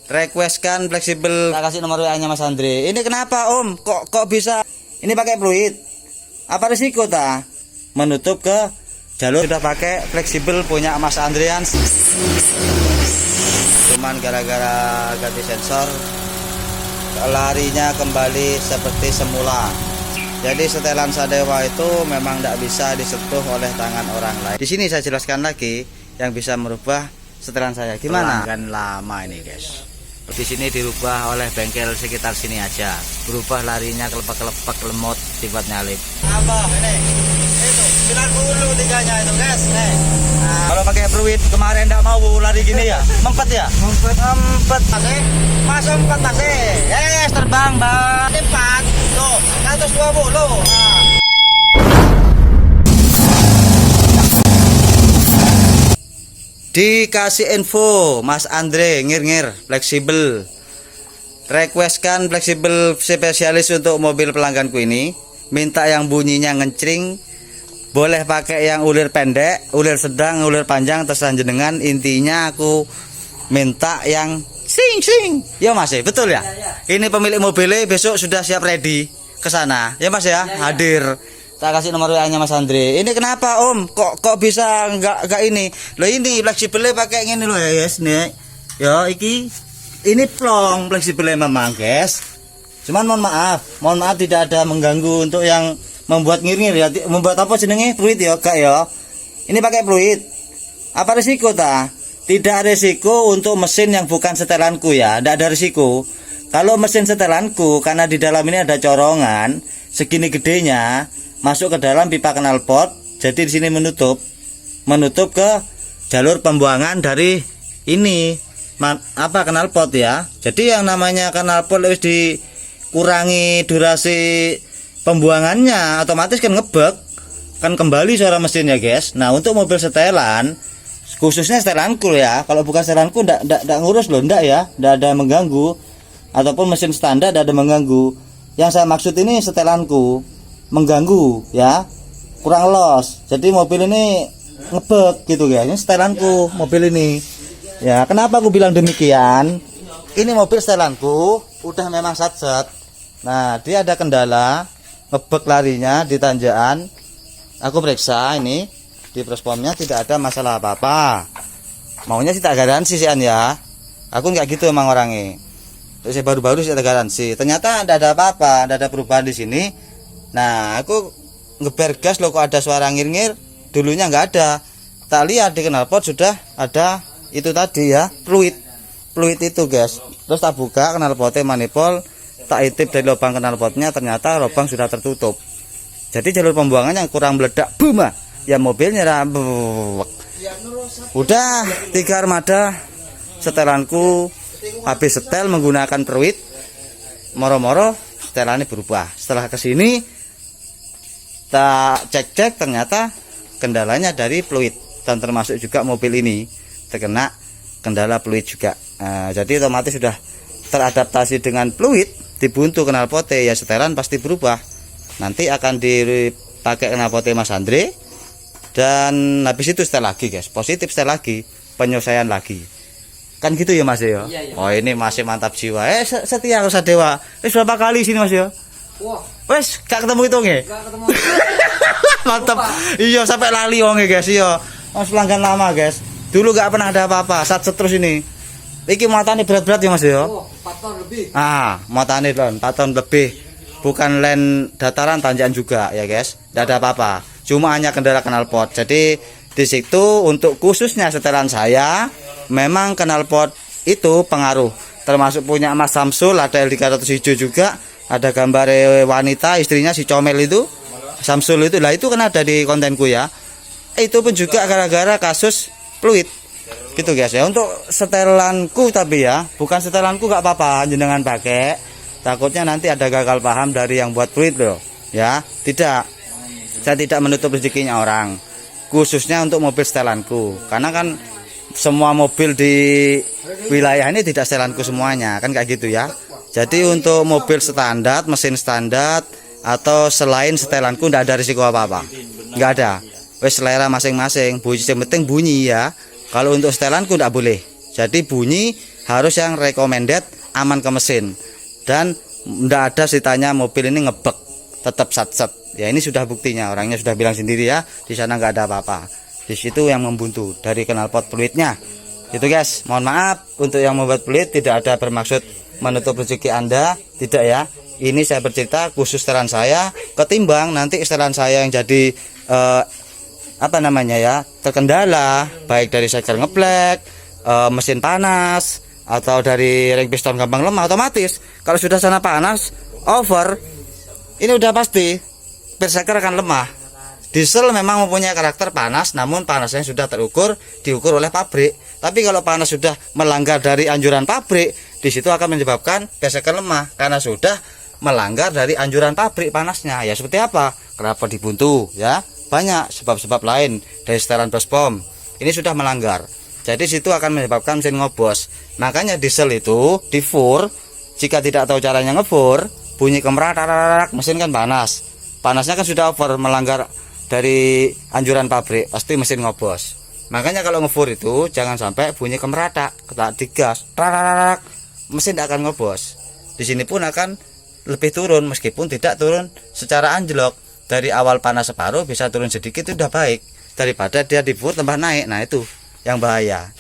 requestkan fleksibel. Saya kasih nomor WA-nya Mas Andre. Ini kenapa Om? Kok bisa ini pakai fluid? Apa risiko ta? Menutup ke jalur sudah pakai fleksibel punya Mas Andrean. Cuman gara-gara ganti sensor larinya kembali seperti semula. Jadi setelan Sadewa itu memang tidak bisa disentuh oleh tangan orang lain. Di sini saya jelaskan lagi yang bisa merubah setelan saya. Gimana? Kan lama ini guys. Di sini dirubah oleh bengkel sekitar sini aja. Berubah larinya kelepek-kelepek, lemot, tiba nyalip. Apa ini? Itu 90 tiganya itu guys. Nah, kalau pakai fluid kemarin tidak mau lari gini ya? Mempet ya? Mempet masih. Masuk mempet masih. Yes, terbang bang. Cepat. Tuh, 120. Nah. Dikasih info Mas Andre ngir-ngir fleksibel. Requestkan fleksibel spesialis untuk mobil pelangganku ini. Minta yang bunyinya ngencring. Boleh pakai yang ulir pendek, ulir sedang, ulir panjang, terserah jenengan. Intinya aku minta yang sing. Ya Mas ya, betul ya? Ini pemilik mobilnya besok sudah siap ready ke sana. Ya Mas ya, hadir. Tak kasih nomor WA-nya Mas Andre. Ini kenapa Om? Kok bisa enggak ini? Loh ini fleksibelnya pakai ngene loh ya guys, nih. Ya ini plong fleksibelnya memang guys. Cuman mohon maaf tidak ada mengganggu untuk yang membuat ngir-ngir ya. Membuat apa jenenge? Fluid ya, Kak ya. Ini pakai fluid. Apa risiko ta? Tidak risiko untuk mesin yang bukan setelanku ya. Tidak ada risiko. Kalau mesin setelanku karena di dalam ini ada corongan segini gedenya masuk ke dalam pipa knalpot. Jadi di sini menutup ke jalur pembuangan dari ini knalpot ya. Jadi yang namanya knalpot harus dikurangi durasi pembuangannya, otomatis kan ngebek, kan kembali suara mesinnya guys. Nah untuk mobil setelan, khususnya setelanku ya, kalau bukan setelanku ndak ngurus loh, ndak ya, ndak ada mengganggu, ataupun mesin standar ndak ada mengganggu. Yang saya maksud ini setelanku mengganggu ya, kurang los. Jadi mobil ini ngebek gitu guys. Ini setelanku mobil ini. Ya kenapa aku bilang demikian? Ini mobil setelanku udah memang satset. Nah dia ada kendala ngebek larinya di tanjakan. Aku periksa ini di prospomnya tidak ada masalah apa-apa. Maunya sih tak garansi sih ya. Aku nggak gitu emang orangnya. Terus baru-baru sih ada garansi. Ternyata tidak ada apa-apa, tidak ada perubahan di sini. Nah aku ngeber gas loh, kok ada suara ngir-ngir. Dulunya nggak ada. Tak lihat di knalpot sudah ada itu tadi ya, fluid itu guys. Terus tak buka knalpotnya, manifold, tak intip dari lubang knalpotnya, ternyata lubang sudah tertutup. Jadi jalur pembuangannya kurang meledak, boom ya, mobilnya udah 3 armada setelanku habis setel menggunakan fluid, moro-moro setelannya berubah. Setelah kesini tak cek ternyata kendalanya dari fluid, dan termasuk juga mobil ini terkena kendala fluid juga. Nah, jadi otomatis sudah teradaptasi dengan fluid, dibuntu knalpotnya ya, setelan pasti berubah. Nanti akan dipakai knalpotnya Mas Andre, dan habis itu setel lagi guys, positif setel lagi, penyelesaian lagi. Kan gitu ya Mas ya? Iya. Oh ini masih mantap jiwa. Setia ke Sadewa. Berapa kali sini Mas ya? Wah. Wes gak ketemu hitungnya? Gak ketemu. Mantap. Iya sampai lali wonge guys ya. Mas pelanggan lama guys. Dulu gak pernah ada apa-apa, satset terus ini. Iki muatannya berat-berat ya Mas ya? Oh, 4 ton lebih. Muatannya 4 ton lebih. Bukan len dataran, tanjakan juga ya guys. Tidak ada apa-apa. Cuma hanya kendala knalpot. Jadi di situ untuk khususnya setelan saya, memang knalpot itu pengaruh. Termasuk punya Mas Samsul, ada L300 hijau juga. Ada gambar wanita, istrinya si Comel itu, Samsul itu. Lah itu kan ada di kontenku ya. Itu pun juga gara-gara kasus fluid. Gitu guys ya. Untuk setelanku tapi ya, bukan setelanku gak apa-apa jenengan pakai. Takutnya nanti ada gagal paham dari yang buat fluid loh. Ya, tidak. Saya tidak menutup rezekinya orang. Khususnya untuk mobil setelanku. Karena kan semua mobil di wilayah ini tidak setelanku semuanya, kan kayak gitu ya. Jadi untuk mobil standar, mesin standar atau selain setelanku tidak ada risiko apa-apa. Enggak ada. Wes selera masing-masing, bunyi yang penting bunyi ya. Kalau untuk setelanku tidak boleh. Jadi bunyi harus yang recommended, aman ke mesin, dan tidak ada ceritanya mobil ini ngebek, tetap sat-sat. Ya ini sudah buktinya, orangnya sudah bilang sendiri ya, di sana nggak ada apa-apa. Di situ yang membuntu dari knalpot fluidnya. Itu guys, mohon maaf untuk yang membuat fluid, tidak ada bermaksud menutup rezeki Anda, tidak ya. Ini saya bercerita khusus setelan saya, ketimbang nanti setelan saya yang jadi apa namanya ya, terkendala, baik dari seker ngeblek, mesin panas, atau dari ring piston gampang lemah, otomatis kalau sudah sana panas over, ini udah pasti berseker akan lemah. Diesel memang mempunyai karakter panas, namun panasnya sudah diukur oleh pabrik. Tapi kalau panas sudah melanggar dari anjuran pabrik, di situ akan menyebabkan berseker lemah karena sudah melanggar dari anjuran pabrik panasnya. Ya seperti apa? Kenapa dibuntu ya? Banyak sebab-sebab lain, dari setelan basebom. Ini sudah melanggar. Jadi situ akan menyebabkan mesin ngobos. Makanya diesel itu di fur, jika tidak tahu caranya ngefur, bunyi kemerat, mesin kan panas. Panasnya kan sudah over, melanggar dari anjuran pabrik, pasti mesin ngobos. Makanya kalau ngefur itu jangan sampai bunyi kemerat, ketak digas, mesin tidak akan ngobos. Di sini pun akan lebih turun, meskipun tidak turun secara anjlok. Dari awal panas separuh bisa turun sedikit, itu udah baik daripada dia di fur tambah naik. Nah itu yang bahaya.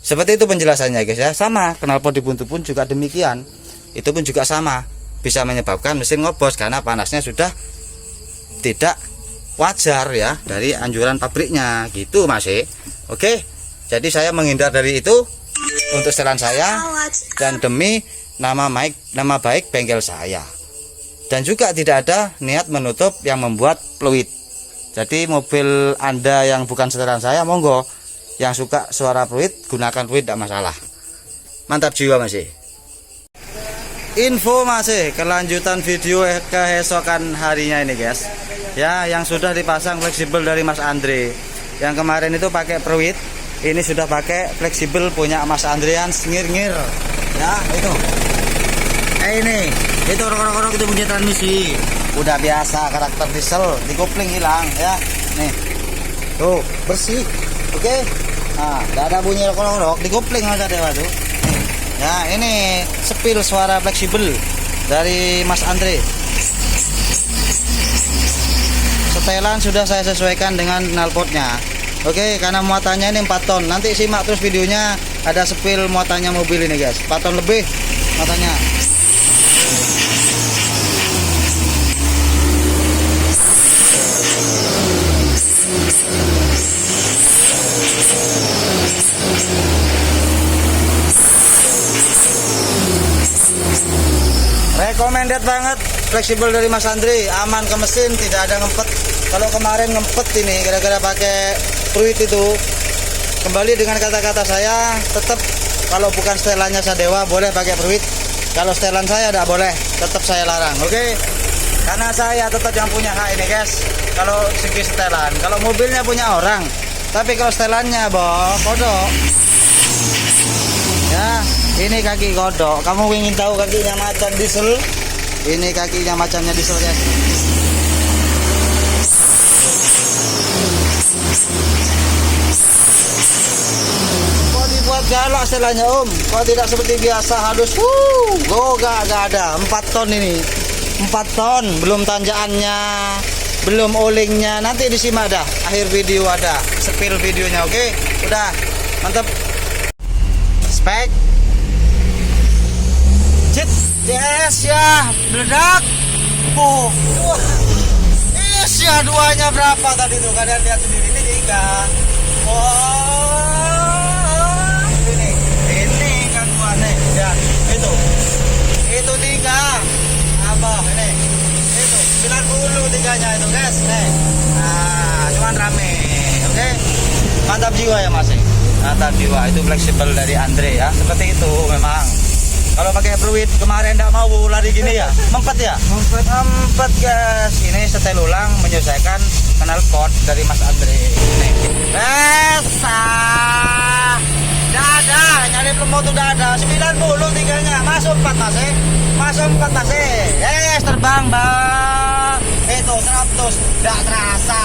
Seperti itu penjelasannya guys ya. Sama knalpot dibuntu pun juga demikian, itu pun juga sama, bisa menyebabkan mesin ngobos karena panasnya sudah tidak wajar ya dari anjuran pabriknya gitu Mas. Oke, jadi saya menghindar dari itu untuk setelan saya dan demi nama baik bengkel saya, dan juga tidak ada niat menutup yang membuat fluid. Jadi mobil Anda yang bukan setelan saya, monggo, yang suka suara fluid, gunakan fluid, tidak masalah. Mantap jiwa Mas. Info masih kelanjutan video keesokan harinya ini guys ya, yang sudah dipasang fleksibel dari Mas Andre. Yang kemarin itu pakai fluid, ini sudah pakai fleksibel punya Mas Andrean ngir-ngir ya. Itu ini itu korok-korok itu bunyi transmisi, udah biasa karakter diesel, di kopling hilang ya. Nih tuh bersih. Oke, nah tidak ada bunyi korok-korok di kopling aja dewa tuh. Ya ini sepil suara fleksibel dari Mas Andre. Setelan sudah saya sesuaikan dengan knalpotnya. Oke, karena muatannya ini 4 ton. Nanti simak terus videonya, ada sepil muatannya mobil ini guys, 4 ton lebih muatannya. Recommended banget, fleksibel dari Mas Andre, aman ke mesin, tidak ada ngempet. Kalau kemarin ngempet ini gara-gara pakai fluid itu, kembali dengan kata-kata saya, tetap kalau bukan setelannya Sadewa boleh pakai fluid. Kalau setelan saya tidak boleh, tetap saya larang. Oke, karena saya tetap yang punya hak ini guys. Kalau segi setelan, kalau mobilnya punya orang, tapi kalau setelannya kodok ya. Ini kaki kodok. Kamu ingin tahu kakinya macan diesel? Ini kakinya macannya diesel guys. Kok dibuat galak setelahnya Om? Kok tidak seperti biasa halus? Gak ada. 4 ton ini. 4 ton, belum tanjakannya, belum olingnya. Nanti disimak dah. Akhir video ada sepil videonya. Oke, udah mantap. Spek. Yes ya, meledak. Yes ya, duanya berapa tadi tuh? Kalian lihat sendiri, ini 3. Ini kan nih ya, itu 3. Apa ini? Itu 90 3-nya itu guys. Nah, cuman rame. Oke, mantap jiwa ya Mas. Mantap jiwa, itu fleksibel dari Andre ya. Seperti itu memang. Kalau pakai fluid kemarin tidak mau lari gini ya, mempet ya, mempet guys. Ini setel ulang menyesuaikan knalpot dari Mas Andre. Nih, dada, nyari lemot udah ada 90 3-nya, masuk 4 Mas. Masuk 4 Mas. Terbang bang. Itu 100, tidak terasa.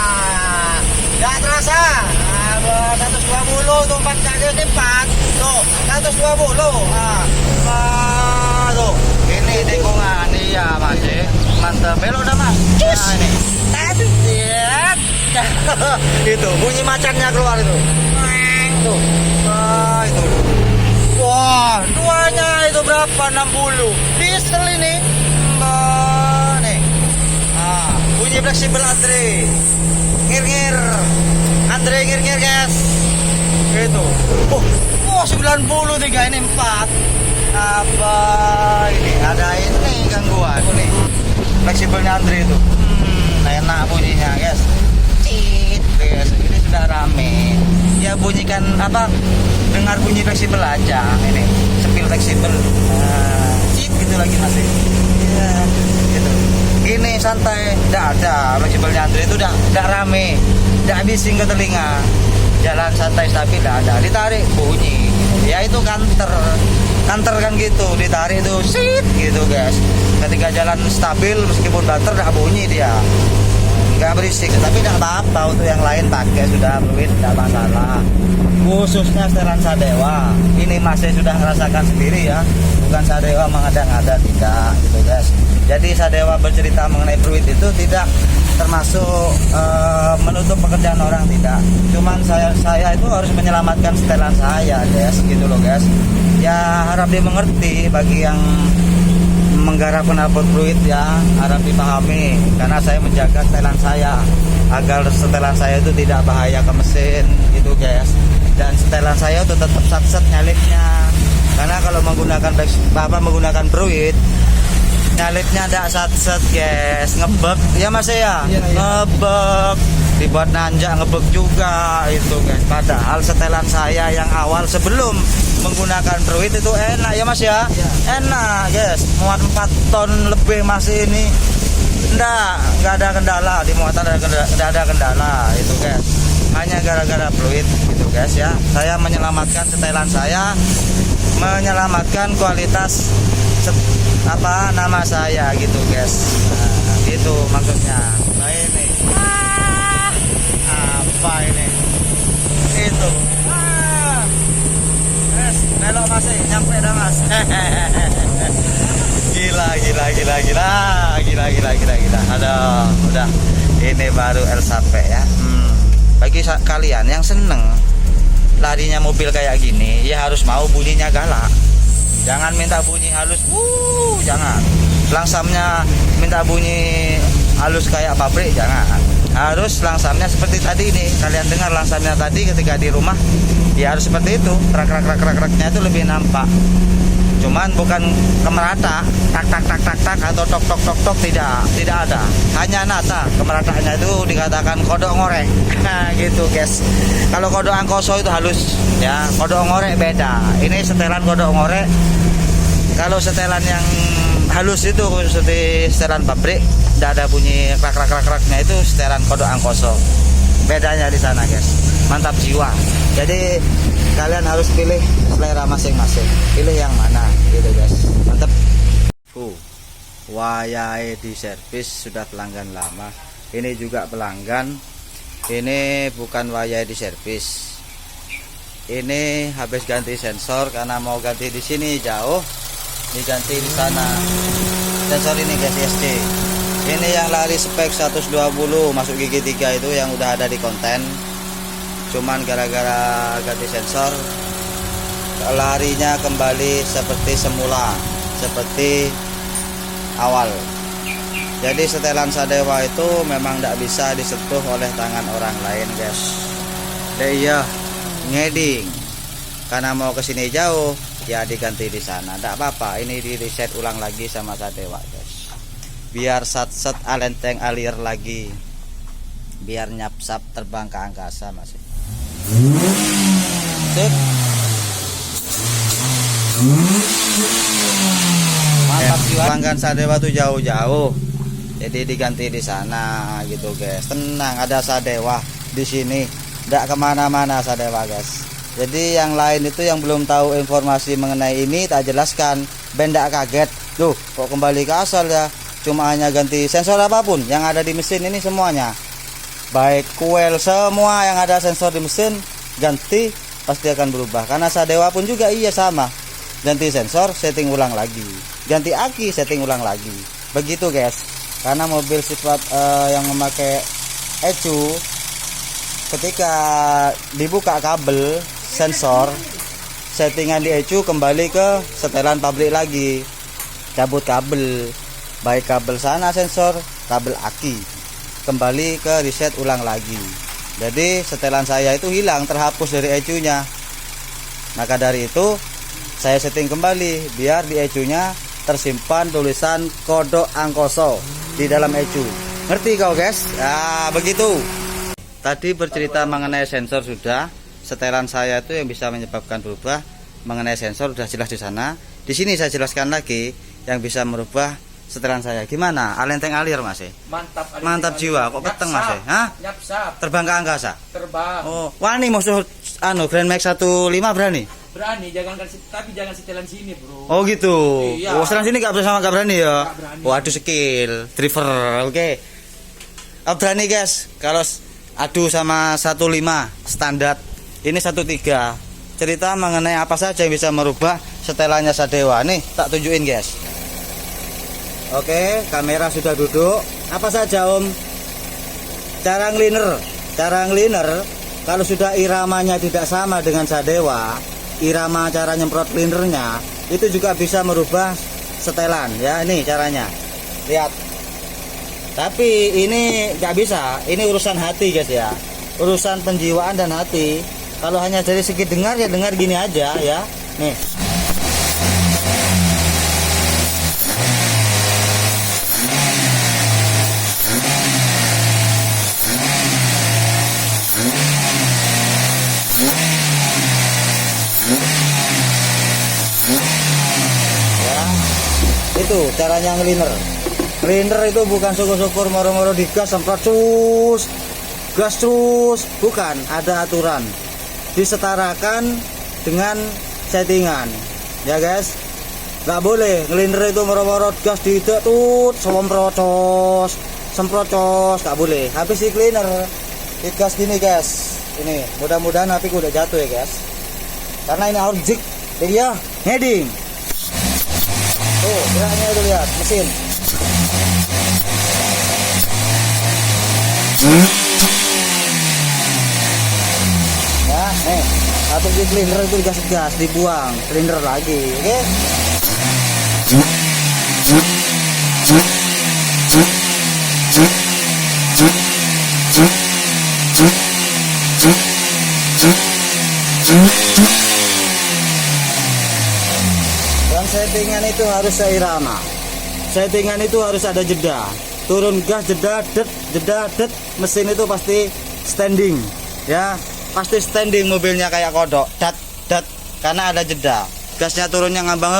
Nah, 120 tuh 4 kali ini 4 tuh 120 tuh ini tikungan iya masih mantap belok dah mas nah ini itu bunyi macannya keluar itu tuh itu wah duanya itu berapa 60 diesel ini nih bunyi fleksibel Andre ngir Andre ngir guys itu 93 ini 4 apa ini ada ini gangguan nih fleksibelnya Andre itu enak bunyinya guys guys ini sudah rame ya bunyikan apa dengar bunyi fleksibel aja ini sepil fleksibel gitu lagi masih ya gitu ini santai tidak ada fleksibelnya Andre itu udah rame tidak bising ke telinga jalan santai stabil tidak ada ditarik bunyi ya itu kanter kan gitu ditarik itu sit gitu guys ketika jalan stabil meskipun banter tidak bunyi dia nggak berisik tapi tidak apa-apa untuk yang lain pakai sudah fluid tidak masalah khususnya setelan Sadewa ini masih sudah merasakan sendiri ya bukan Sadewa mengada-ngada tidak gitu guys jadi Sadewa bercerita mengenai fluid itu tidak termasuk menutup pekerjaan orang tidak cuman saya itu harus menyelamatkan setelan saya guys gitu loh guys ya harap dimengerti bagi yang menggarap knalpot fluid ya harap dipahami karena saya menjaga setelan saya agar setelan saya itu tidak bahaya ke mesin gitu guys dan setelan saya itu tetap sat-set nyalipnya karena kalau menggunakan fluid nyalipnya tidak sat-set guys ngebek ya mas ya ngebek dibuat nanjak ngebek juga itu guys padahal setelan saya yang awal sebelum menggunakan fluid itu enak ya mas ya enak guys muat 4 ton lebih masih ini nggak ada kendala di muatan tidak ada kendala itu guys hanya gara-gara fluid gitu guys ya saya menyelamatkan setelan saya menyelamatkan kualitas nama saya gitu guys nah, gitu maksudnya nah ini apa ini itu belok masih nyampe dah mas gila aduh udah ini baru El sampai ya bagi kalian yang seneng larinya mobil kayak gini ya harus mau bunyinya galak jangan minta bunyi halus jangan langsamnya minta bunyi halus kayak pabrik jangan harus langsamnya seperti tadi ini kalian dengar langsamnya tadi ketika di rumah ya harus seperti itu krak-kraknya itu lebih nampak cuman bukan kemerata tak atau tok tidak ada hanya nata kemerataannya itu dikatakan kodok ngorek nah gitu guys kalau kodok angkoso itu halus ya kodok ngorek beda ini setelan kodok ngorek kalau setelan yang halus itu seperti setelan pabrik tidak ada bunyi krak-kraknya itu setelan kodok angkoso bedanya di sana guys mantap jiwa jadi kalian harus pilih selera masing-masing pilih yang mana gitu guys mantap wayai di servis sudah pelanggan lama ini juga pelanggan ini bukan wayai di servis ini habis ganti sensor karena mau ganti di sini jauh diganti di sana sensor ini guys SD ini yang lari spek 120 masuk gigi 3 itu yang udah ada di konten cuman gara-gara ganti sensor larinya kembali seperti semula seperti awal jadi setelan Sadewa itu memang tidak bisa disentuh oleh tangan orang lain guys iya ngeding karena mau kesini jauh ya diganti di sana tidak apa-apa ini di reset ulang lagi sama Sadewa guys biar sat-set alenteng alir lagi biar nyap-sap terbang ke angkasa masih sip mantap jiwa pelanggan Sadewa tuh jauh-jauh jadi diganti di sana gitu guys tenang ada Sadewa di sini tidak kemana-mana Sadewa guys jadi yang lain itu yang belum tahu informasi mengenai ini tak jelaskan benda kaget tuh kok kembali ke asal ya cuma hanya ganti sensor apapun yang ada di mesin ini semuanya baik kuel semua yang ada sensor di mesin ganti pasti akan berubah. Karena Sadewa pun juga iya sama, ganti sensor setting ulang lagi, ganti aki setting ulang lagi, begitu guys. Karena mobil sifat yang memakai ECU, ketika dibuka kabel sensor settingan di ECU kembali ke setelan pabrik lagi, cabut kabel, baik kabel sana sensor, kabel aki, kembali ke reset ulang lagi. Jadi setelan saya itu hilang, terhapus dari ECU-nya. Maka dari itu saya setting kembali biar di ECU-nya tersimpan tulisan kode angkoso di dalam ECU. Ngerti kau guys? Nah, begitu. Tadi bercerita mengenai sensor sudah, setelan saya itu yang bisa menyebabkan berubah mengenai sensor sudah jelas di sana. Di sini saya jelaskan lagi yang bisa merubah setelan saya. Gimana? Alenteng alir Mas? Mantap. Mantap jiwa. Kok peteng Mas? Hah? Nyapsap. Terbang ke angkasa? Terbang. Oh, wani musuh Grand Max 15 berani? Berani, tapi jangan setelan sini, Bro. Oh gitu. Iya. Oh, setelan sini gak berani ya? Gak berani. Waduh, skill driver. Oke. Berani guys. Kalau adu sama 15 standar. Ini 13. Cerita mengenai apa saja yang bisa merubah setelannya Sadewa. Nih, tak tunjukin guys. Oke, kamera sudah duduk. Apa saja Om? Cara ngeliner kalau sudah iramanya tidak sama dengan Sadewa, irama cara nyemprot cleanernya itu juga bisa merubah setelan ya. Ini caranya, lihat. Tapi ini nggak bisa, ini urusan hati guys ya, urusan penjiwaan dan hati. Kalau hanya dari segi dengar ya dengar gini aja ya. Nih, itu caranya ngeliner. Ngeliner itu bukan syukur-syukur moro-moro digas semprot cus, gas terus, bukan, ada aturan. Disetarakan dengan settingan ya guys. Nggak boleh ngeliner itu moro-moro gas ditut semprot cos, nggak boleh. Habis di cleaner digas gini guys. Ini mudah-mudahan api udah jatuh ya guys, karena ini orjik dia heading. Tuh, geraknya itu lihat, mesin. Ya, nih, habis di cleaner itu gas dibuang, cleaner lagi, oke? Dan settingan itu harus seirama. Settingan itu harus ada jeda. Turun gas jeda det, mesin itu pasti standing ya, pasti standing mobilnya kayak kodok dat karena ada jeda. Gasnya turunnya ngambang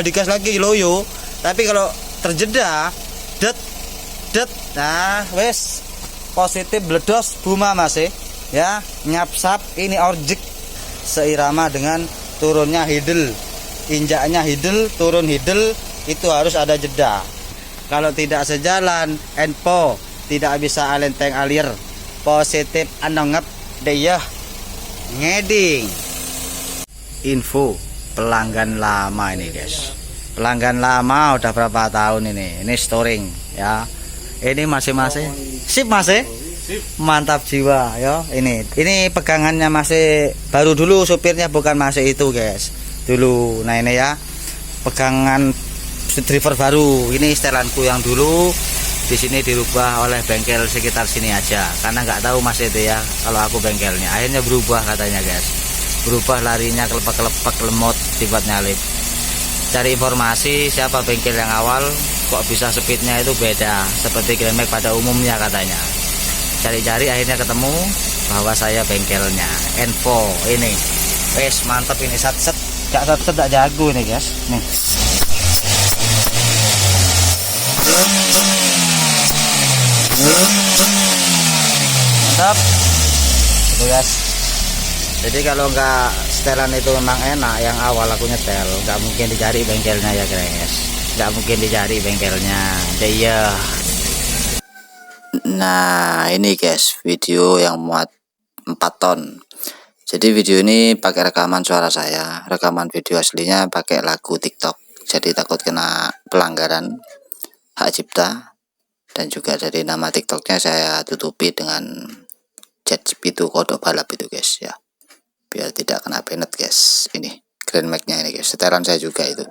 digas lagi loyo, tapi kalau terjeda det, nah wes positif bledos buma masih ya, nyapsap. Ini orjik seirama dengan turunnya hidel, injaknya hidel, turun hidel, itu harus ada jeda. Kalau tidak sejalan, enpo tidak bisa alenteng alir, positif anongep deyah ngeding. Info pelanggan lama ini guys, pelanggan lama udah berapa tahun ini storing ya. Ini masing-masing sip masih mantap jiwa ya. Ini pegangannya masih baru dulu, supirnya bukan masih itu guys dulu. Nah ini ya pegangan driver baru, ini setelanku yang dulu di sini dirubah oleh bengkel sekitar sini aja, karena nggak tahu mas itu ya kalau aku bengkelnya. Akhirnya berubah katanya guys, berubah larinya kelepek lemot dibuat nyalip. Cari informasi siapa bengkel yang awal kok bisa speednya itu beda seperti Grand Max pada umumnya katanya. Cari-cari akhirnya ketemu bahwa saya bengkelnya Info. Ini wes mantap, ini set gak jago ini guys nih. Mantap itu guys. Jadi kalau nggak setelan itu memang enak, yang awal aku nyetel nggak mungkin dicari bengkelnya ya guys, nggak mungkin dicari bengkelnya dia. Nah ini guys video yang muat 4 ton. Jadi video ini pakai rekaman suara saya, rekaman video aslinya pakai lagu TikTok. Jadi takut kena pelanggaran hak cipta. Dan juga dari nama TikToknya saya tutupi dengan ChatGPT kodok balap itu guys ya. Biar tidak kena banned guys. Ini Grand Max-nya ini guys. Setelan saya juga itu.